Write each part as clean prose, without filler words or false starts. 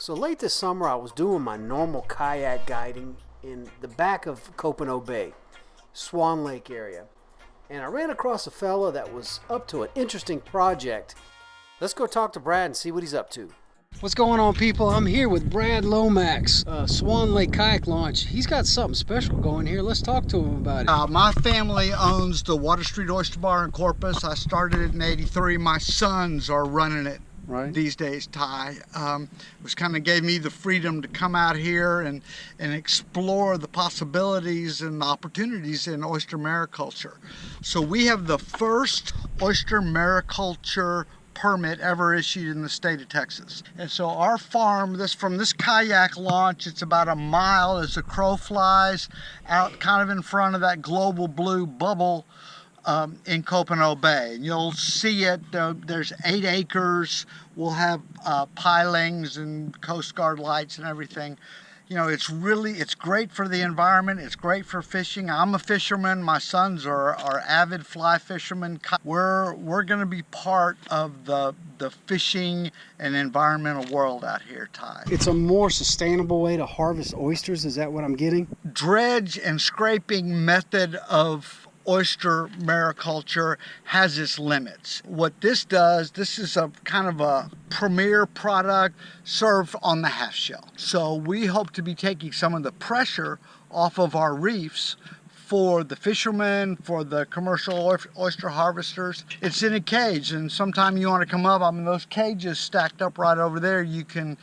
So late this summer, I was doing my normal kayak guiding in the back of Copano Bay, Swan Lake area, and I ran across a fella that was up to an interesting project. Let's go talk to Brad and see what he's up to. What's going on, people? I'm here with Brad Lomax, Swan Lake Kayak Launch. He's got something special going here. Let's talk to him about it. My family owns the Water Street Oyster Bar in Corpus. I started it in '83. My sons are running it these days, Ty. Which kind of gave me the freedom to come out here and explore the possibilities and the opportunities in oyster mariculture. So we have the first oyster mariculture permit ever issued in the state of Texas. And so our farm, from this kayak launch, it's about a mile as the crow flies out kind of in front of that global blue bubble in Copano Bay. And you'll see it, there's 8 acres. We'll have pilings and Coast Guard lights and everything. You know, it's great for the environment. It's great for fishing. I'm a fisherman. My sons are avid fly fishermen. We're going to be part of the fishing and environmental world out here, Ty. It's a more sustainable way to harvest oysters. Is that what I'm getting? Dredge and scraping method of oyster mariculture has its limits. What this does, this is a kind of a premier product served on the half shell. So we hope to be taking some of the pressure off of our reefs for the fishermen, for the commercial oyster harvesters. It's in a cage, and sometime you want to come up, I mean, those cages stacked up right over there, you can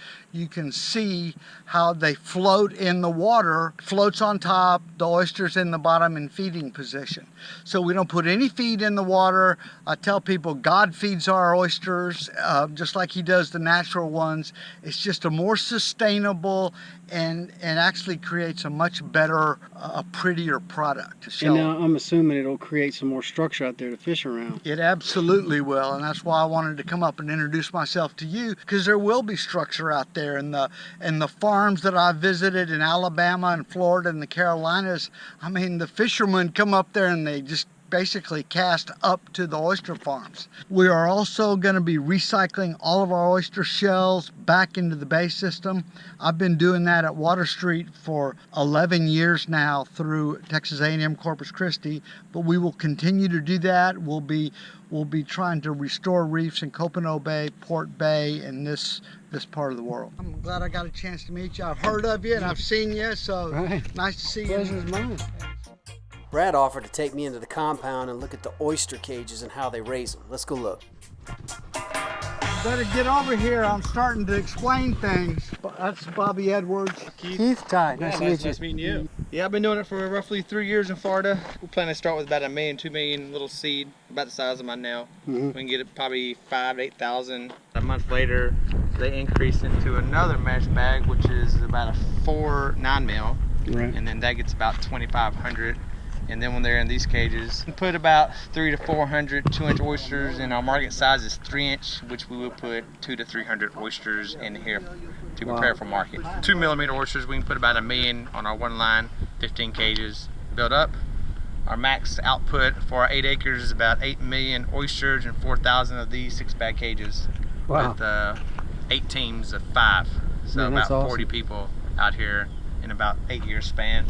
see how they float in the water, floats on top, the oyster's in the bottom in feeding position. So we don't put any feed in the water. I tell people God feeds our oysters just like he does the natural ones. It's just a more sustainable and actually creates a much better, a prettier product. So, and now I'm assuming it'll create some more structure out there to fish around. It absolutely will, and that's why I wanted to come up and introduce myself to you, because there will be structure out there. And the farms that I visited in Alabama and Florida and the Carolinas, I mean, the fishermen come up there and they just basically cast up to the oyster farms. We are also going to be recycling all of our oyster shells back into the bay system. I've been doing that at Water Street for 11 years now through Texas A&M Corpus Christi, but we will continue to do that. We'll be trying to restore reefs in Copano Bay, Port Bay, and this part of the world. I'm glad I got a chance to meet you. I've heard of you and I've seen you, so nice to see you. Pleasure's mine. Brad offered to take me into the compound and look at the oyster cages and how they raise them. Let's go look. Better get over here. I'm starting to explain things. That's Bobby Edwards. Keith Ty. Nice meeting you. Yeah, I've been doing it for roughly 3 years in Florida. We're planning to start with about 1 million, 2 million little seed, about the size of mine now. We can get it probably 5,000 to 8,000. A month later, they increase into another mesh bag, which is about a 9 mil. Right. And then that gets about 2,500. And then when they're in these cages, we put about 300 to 400 2-inch oysters, and our market size is 3-inch, which we would put 200 to 300 oysters in here to prepare for market. 2 millimeter oysters, we can put about 1 million on our one line, 15 cages built up. Our max output for our 8 acres is about 8 million oysters and 4,000 of these 6-bag cages with 8 teams of 5. So about 40 people out here in about 8 years span.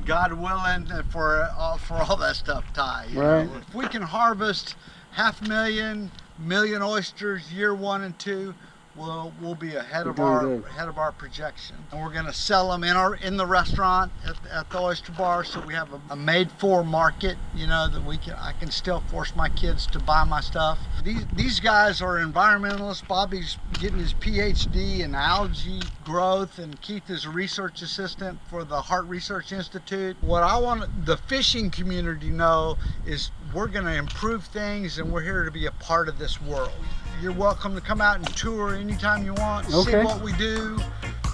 God willing, for all that stuff, Ty. Right. If we can harvest 500,000 million oysters year 1 and 2, we'll be ahead of our projection. And we're going to sell them in the restaurant at the Oyster Bar, so we have a made-for market. You know, that I can still force my kids to buy my stuff. These guys are environmentalists. Bobby's getting his PhD in algae growth, and Keith is a research assistant for the Heart Research Institute. What I want the fishing community to know is we're going to improve things, and we're here to be a part of this world. You're welcome to come out and tour anytime you want, see what we do.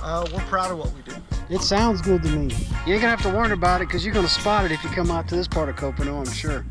We're proud of what we do. It sounds good to me. You ain't gonna have to worry about it because you're gonna spot it if you come out to this part of Copano, I'm sure.